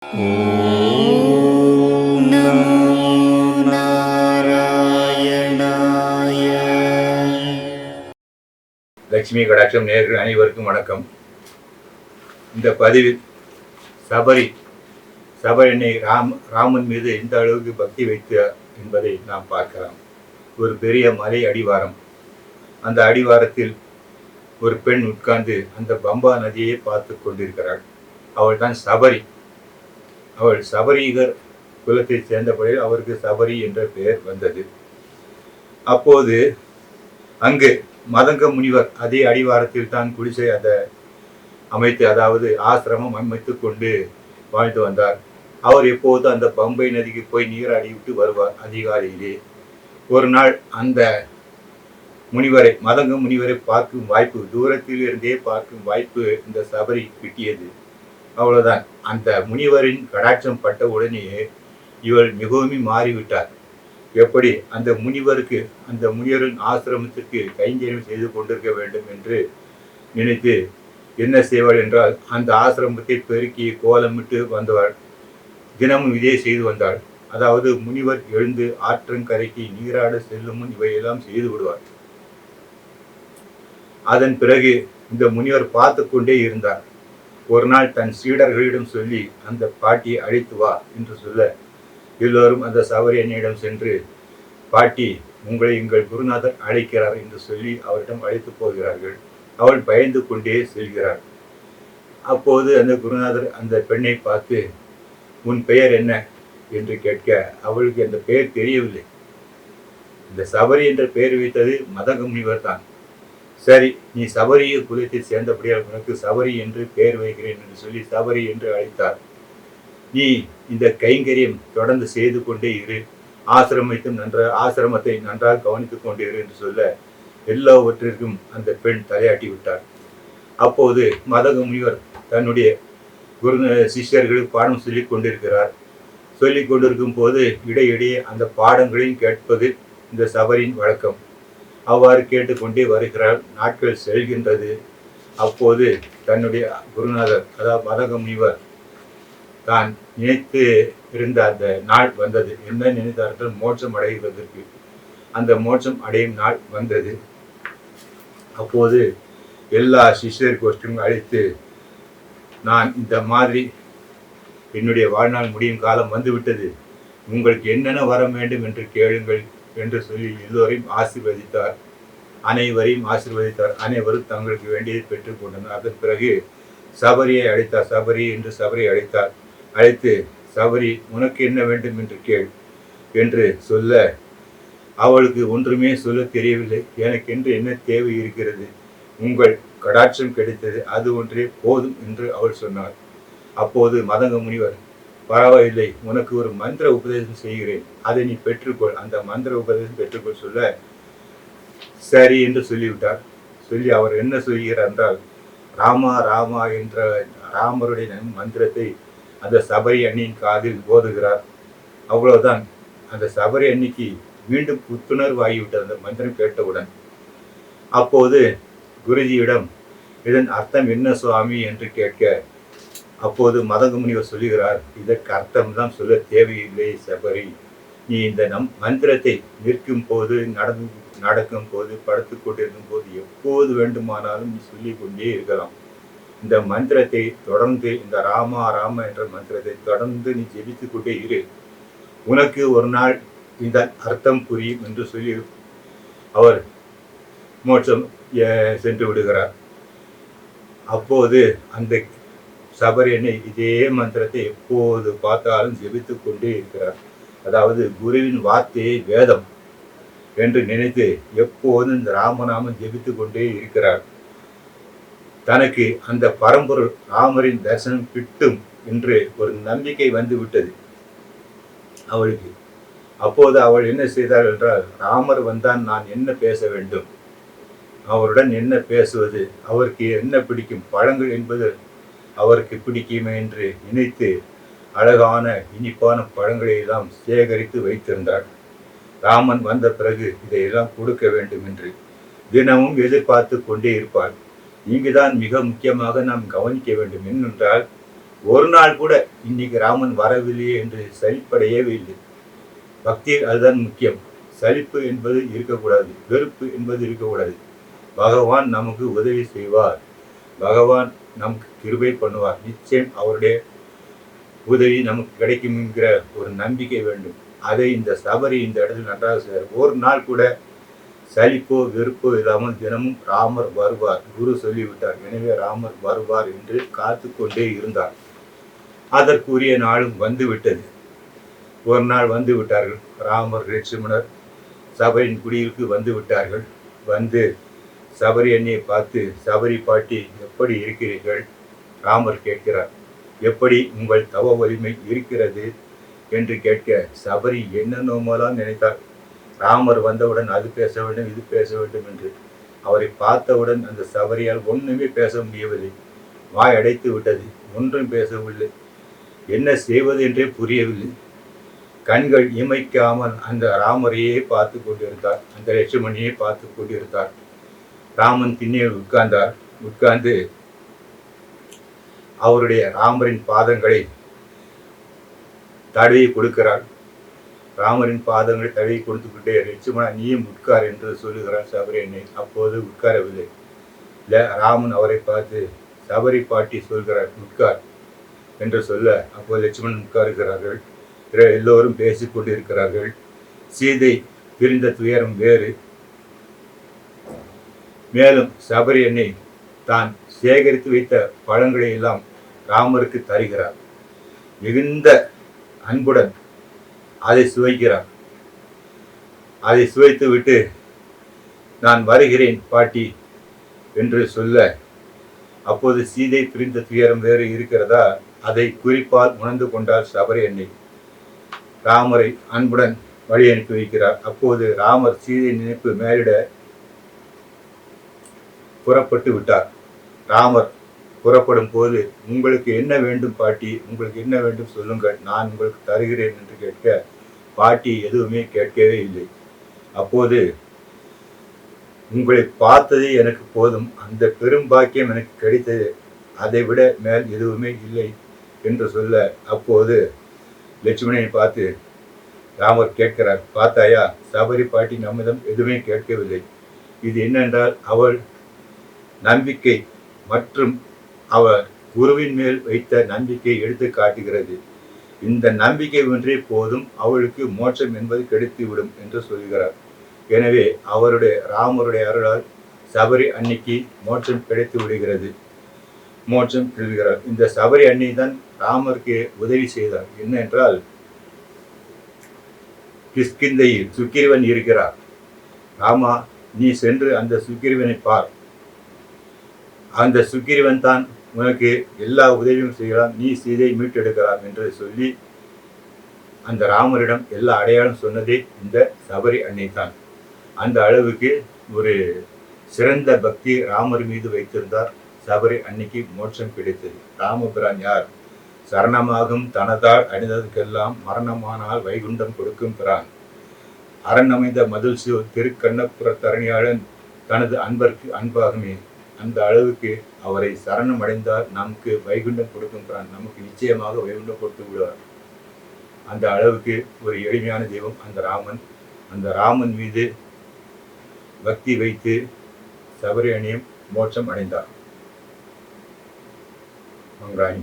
ஓம் நமோ நாராயணாய. லட்சுமி கடாட்சம் நேயர்கள் அனைவருக்கும் வணக்கம். இந்த பதிவில் சபரி ராமன் மீது எந்த அளவுக்கு பக்தி வைத்தார் என்பதை நாம் பார்க்கலாம். ஒரு பெரிய மலை அடிவாரம். அந்த அடிவாரத்தில் ஒரு பெண் உட்கார்ந்து அந்த பம்பா நதியை பார்த்து கொண்டிருக்கிறாள். அவள் தான் சபரி. அவள் சபரீகர் குலத்தை சேர்ந்தபடியில் அவருக்கு சபரி என்ற பெயர் வந்தது. அப்போது அங்கு மதங்க முனிவர் அதே அடிவாரத்தில் தான் குடிசை அமைத்து, அதாவது ஆசிரமம் அமைத்து கொண்டு வாழ்ந்து வந்தார். அவர் எப்போது அந்த பம்பை நதிக்கு போய் நீராடி விட்டு வருவார். அதிகாலையிலே ஒரு நாள் அந்த மதங்க முனிவரை பார்க்கும் வாய்ப்பு, தூரத்தில் இருந்தே பார்க்கும் வாய்ப்பு இந்த சபரி கிட்டியது. அவ்வளவுதான். அந்த முனிவரின் கடாட்சம் பட்ட உடனேயே இவள் மிகவும் மாறிவிட்டார். எப்படி அந்த முனிவரின் ஆசிரமத்திற்கு கைங்கரியம் செய்து கொண்டிருக்க வேண்டும் என்று நினைத்து என்ன செய்வாள் என்றால், அந்த ஆசிரமத்தை பெருக்கி கோலமிட்டு வந்தவாள். தினமும் இதே செய்து வந்தாள். அதாவது முனிவர் எழுந்து ஆற்றங்கரைக்கு நீராட செல்லும் முன் இவையெல்லாம் செய்து விடுவார். அதன் பிறகு இந்த முனிவர் பார்த்து கொண்டே இருந்தார். ஒரு நாள் தன் சீடர்களிடம் சொல்லி அந்த பாட்டியை அழைத்து வா என்று சொல்ல, எல்லோரும் அந்த சபரி அன்னையிடம் சென்று, பாட்டி, உங்களை எங்கள் குருநாதர் அழைக்கிறார் என்று சொல்லி அவரிடம் அழைத்து போகிறார்கள். அவள் பயந்து கொண்டே செல்கிறாள். அப்போது அந்த குருநாதர் அந்த பெண்ணை பார்த்து, உன் பெயர் என்ன என்று கேட்க, அவளுக்கு அந்த பெயர் தெரியவில்லை. இந்த சபரி என்ற பெயர் வைத்தது மதங்க முனிவர் தான். சரி, நீ சபரிய குலத்தை சேர்ந்தபடியால் உனக்கு சபரி என்று பெயர் வைக்கிறேன் என்று சொல்லி சபரி என்று அழைத்தார். நீ இந்த கைங்கரியம் தொடர்ந்து செய்து கொண்டே இரு, ஆசிரமத்தை நன்றாக கவனித்துக் கொண்டே இரு என்று சொல்ல, எல்லாவற்றிற்கும் அந்த பெண் தலையாட்டி விட்டார். அப்போது மதங்க முனிவர் தன்னுடைய சிஷ்யர்களுக்கு பாடம் சொல்லிக் கொண்டிருக்கிறார். சொல்லிக் கொண்டிருக்கும் போது இடையிடையே அந்த பாடங்களையும் கேட்பது இந்த சபரியின் வழக்கம். அவ்வாறு கேட்டுக்கொண்டே வருகிறார். நாட்கள் செல்கின்றது. அப்போது தன்னுடைய குருநாதர், அதாவது மதங்க முனிவர், தான் நினைத்து இருந்த அந்த நாள் வந்தது. என்ன நினைத்தார்கள்? மோட்சம் அடைவதற்கு. அந்த மோட்சம் அடையும் நாள் வந்தது. அப்போது எல்லா சிஷ்யர் கோஷ்டியும் அழைத்து, நான் இந்த மாதிரி என்னுடைய வாழ்நாள் முடியும் காலம் வந்துவிட்டது, உங்களுக்கு என்னென்ன வர வேண்டும் என்று கேளுங்கள் என்று சொல்லி எல்லோரையும் ஆசீர்வதித்தார். அனைவரும் தங்களுக்கு வேண்டியதை பெற்றுக் கொண்டனர். அதன் பிறகு சபரியை அழைத்தார். சபரி அழைத்தார். அழைத்து, சபரி, உனக்கு என்ன வேண்டும் என்று கேள் என்று சொல்ல, அவளுக்கு ஒன்றுமே சொல்ல தெரியவில்லை. எனக்கென்று என்ன தேவை இருக்கிறது? உங்கள் கடாட்சம் கிடைத்தது, அது ஒன்றே போதும் என்று அவள் சொன்னார். அப்போது மதங்க முனிவர், பரவாயில்லை, உனக்கு ஒரு மந்திர உபதேசம் செய்கிறேன், அதை நீ பெற்றுக்கொள், அந்த மந்திர உபதேசம் பெற்றுக்கொள் சொல்ல, சரி என்று சொல்லிவிட்டார். சொல்லி அவர் என்ன சொல்கிறார் என்றால், ராமா ராமா என்ற ராமருடைய மந்திரத்தை அந்த சபரி அண்ணியின் காதில் போதுகிறார். அவ்வளவுதான். அந்த சபரி அன்னிக்கு மீண்டும் புத்துணர்வு ஆகிவிட்டது அந்த மந்திரம் கேட்டவுடன். அப்போது குருஜியிடம் இதன் அர்த்தம் என்ன சுவாமி என்று கேட்க, அப்போது மதங்க முனிவர் சொல்லுகிறார், இதற்கு அர்த்தம் தான் சொல்ல தேவையில்லை சபரி. நீ இந்த மந்திரத்தை நிற்கும் போது, நடக்கும் போது, படுத்து கொண்டிருக்கும் போது, எப்போது வேண்டுமானாலும் நீ சொல்லிக் கொண்டே இருக்கலாம். இந்த மந்திரத்தை தொடர்ந்து, இந்த ராமா ராம என்ற மந்திரத்தை தொடர்ந்து நீ ஜெபித்துக் கொண்டே இரு. உனக்கு ஒரு நாள் இந்த அர்த்தம் புரியும் என்று சொல்லி அவர் மோட்சம் சென்று விடுகிறார். அப்போது அந்த சபரி அன்னை இதே மந்திரத்தை எப்போது பார்த்தாலும் ஜெபித்துக் கொண்டே இருக்கிறார். அதாவது குருவின் வார்த்தையை வேதம் என்று நினைத்து எப்போதும் இந்த ராமநாமம் ஜெபித்துக் கொண்டே இருக்கிறார். தனக்கு அந்த பரம்பொருள் ராமரின் தரிசனம் கிட்டும் என்று ஒரு நம்பிக்கை வந்து விட்டது அவளுக்கு. அப்போது அவள் என்ன செய்தாள் என்றால், ராமர் வந்தான், நான் என்ன பேச வேண்டும், அவருடன் என்ன பேசுவது, அவருக்கு என்ன பிடிக்கும், பழங்கள் என்பது அவருக்கு பிடிக்குமே என்று நினைத்து அழகான இனிப்பான பழங்களை எல்லாம் சேகரித்து வைத்திருந்தார். ராமன் வந்த பிறகு இதையெல்லாம் கொடுக்க வேண்டும் என்று தினமும் எதிர்பார்த்து கொண்டே இருப்பாள். இங்குதான் மிக முக்கியமாக நாம் கவனிக்க வேண்டும். என்னென்றால், ஒரு நாள் கூட இன்னைக்கு ராமன் வரவில்லையே என்று சலிப்படையவே இல்லை. பக்தியில் அதுதான் முக்கியம். சலிப்பு என்பது இருக்கக்கூடாது, வெறுப்பு என்பது இருக்கக்கூடாது. பகவான் நமக்கு உதவி செய்வார், பகவான் நமக்கு கிருபை பண்ணுவார், நிச்சயம் அவருடைய உதவி நமக்கு கிடைக்கும் என்கிற ஒரு நம்பிக்கை வேண்டும். அதை இந்த சபரி இந்த இடத்தில் நன்றாக செய்வார். ஒரு நாள் கூட சலிப்போ வெறுப்போ இல்லாமல் தினமும் ராமர் வருவார், குரு சொல்லிவிட்டார், எனவே ராமர் வருவார் என்று காத்து கொண்டே இருந்தார். அதற்குரிய நாளும் வந்துவிட்டது. ஒரு நாள் வந்து விட்டார்கள். ராமர் லட்சுமணர் சபரியின் குடியிற்கு வந்து விட்டார்கள். வந்து சபரி அண்ணியை பார்த்து, சபரி பாட்டி எப்படி இருக்கிறீர்கள்? ராமர் கேட்கிறார். எப்படி உங்கள் தவ வலிமை இருக்கிறது என்று கேட்க, சபரி என்னென்னமோலாம் நினைத்தார். ராமர் வந்தவுடன் அது பேச வேண்டும், இது பேச வேண்டும் என்று. அவரை பார்த்தவுடன் அந்த சபரியால் ஒன்றுமே பேச முடியவில்லை. வாய் அடைத்து விட்டது, ஒன்றும் பேசவில்லை. என்ன செய்வது என்றே புரியவில்லை. கண்கள் இமைக்காமல் அந்த ராமரையே பார்த்து கொண்டிருந்தார், அந்த லட்சுமணியை பார்த்து கொண்டிருந்தார். ராமன் பின்னே உட்கார்ந்தார். உட்கார்ந்து அவருடைய ராமரின் பாதங்களை தடவி கொடுக்கிறார். ராமரின் பாதங்களை தடவி கொடுத்துக்கிட்டே, லட்சுமணா நீயும் உட்கார் என்று சொல்லுகிறார் சபரி அன்னை. அப்போது உட்காரவில்லை. ராமன் அவரை பார்த்து, சபரி பாட்டி சொல்கிறார் உட்கார் என்று சொல்ல, அப்போது லட்சுமணன் உட்காருகிறார்கள். எல்லோரும் பேசிக் கொண்டிருக்கிறார்கள். சீதை பிரிந்த துயரம் வேறு. மேலும் சபரி அன்னை தான் சேகரித்து வைத்த பழங்களை எல்லாம் ராமருக்கு தருகிறார். மிகுந்த அன்புடன் அதை சுவைக்கிறார். அதை சுவைத்து விட்டு, நான் வருகிறேன் பாட்டி என்று சொல்ல, அப்போது சீதை பிரிந்த துயரம் வேறு இருக்கிறதா, அதை குறிப்பால் உணர்ந்து கொண்டார் சபரி அன்னை. ராமரை அன்புடன் வழி அனுப்பி வைக்கிறார். அப்போது ராமர் சீதை நினைப்பு மேலிட புறப்பட்டு விட்டார். ராமர் புறப்படும் போது, உங்களுக்கு என்ன வேண்டும் பாட்டி, உங்களுக்கு என்ன வேண்டும் சொல்லுங்கள், நான் உங்களுக்கு தருகிறேன் என்று கேட்க, பாட்டி எதுவுமே கேட்கவே இல்லை. அப்போது, உங்களை பார்த்தது எனக்கு போதும், அந்த பெரும் பாக்கியம் எனக்கு கிடைத்தது, அதை விட மேல் எதுவுமே இல்லை என்று சொல்ல, அப்போது லட்சுமணனை பார்த்து ராமர் கேட்கிறார், பார்த்தாயா, சபரி பாட்டி நம்மிடம் எதுவுமே கேட்கவில்லை. இது என்னென்றால் அவள் நம்பிக்கை மற்றும் அவர் குருவின் மேல் வைத்த நம்பிக்கை எடுத்து காட்டுகிறது. இந்த நம்பிக்கை ஒன்றே போதும், அவளுக்கு மோட்சம் என்பது கிடைத்துவிடும் என்று சொல்கிறார். எனவே அவருடைய ராமருடைய அருளால் சபரி அன்னைக்கு மோட்சம் கிடைத்து விடுகிறது, மோட்சம் பெறுகிறார். இந்த சபரி அன்னை தான் ராமருக்கு உதவி செய்தார். என்னென்றால், கிஷ்கிந்தையில் சுக்கிரவன் இருக்கிறார். ராமா, நீ சென்று அந்த சுக்கிரவனை பார், அந்த சுக்கிரவன் தான் உனக்கு எல்லா உதவியும் செய்கிறான், நீ சீதை மீட்டெடுக்கலாம் என்று சொல்லி அந்த ராமரிடம் எல்லா அடையாளம் சொன்னதே இந்த சபரி அன்னை தான். அந்த அளவுக்கு ஒரு சிறந்த பக்தி ராமர் மீது வைத்திருந்தார். சபரி அன்னைக்கு மோட்சம் கிடைத்தது. ராமபிரான் யார்? சரணமாகும் தனதால் அணிந்ததுக்கெல்லாம் மரணமானால் வைகுண்டம் கொடுக்கும் பிரான். அரணமைந்த மதுள் சிவ திருக்கண்ணப்புற தரணியாளன் தனது அன்பருக்கு அன்பாகுமே. அந்த அளவுக்கு அவரை சரணம் அடைந்தால் நமக்கு வைகுண்டம் கொடுக்கும் பிரான், நமக்கு நிச்சயமாக வைகுண்டம் கொடுத்து விடுவார். அந்த அளவுக்கு ஒரு எளிமையான தெய்வம் அந்த ராமன். அந்த ராமன் மீது பக்தி வைத்து சபரி அணியும் மோட்சம் அடைந்தார். மங்களாணி.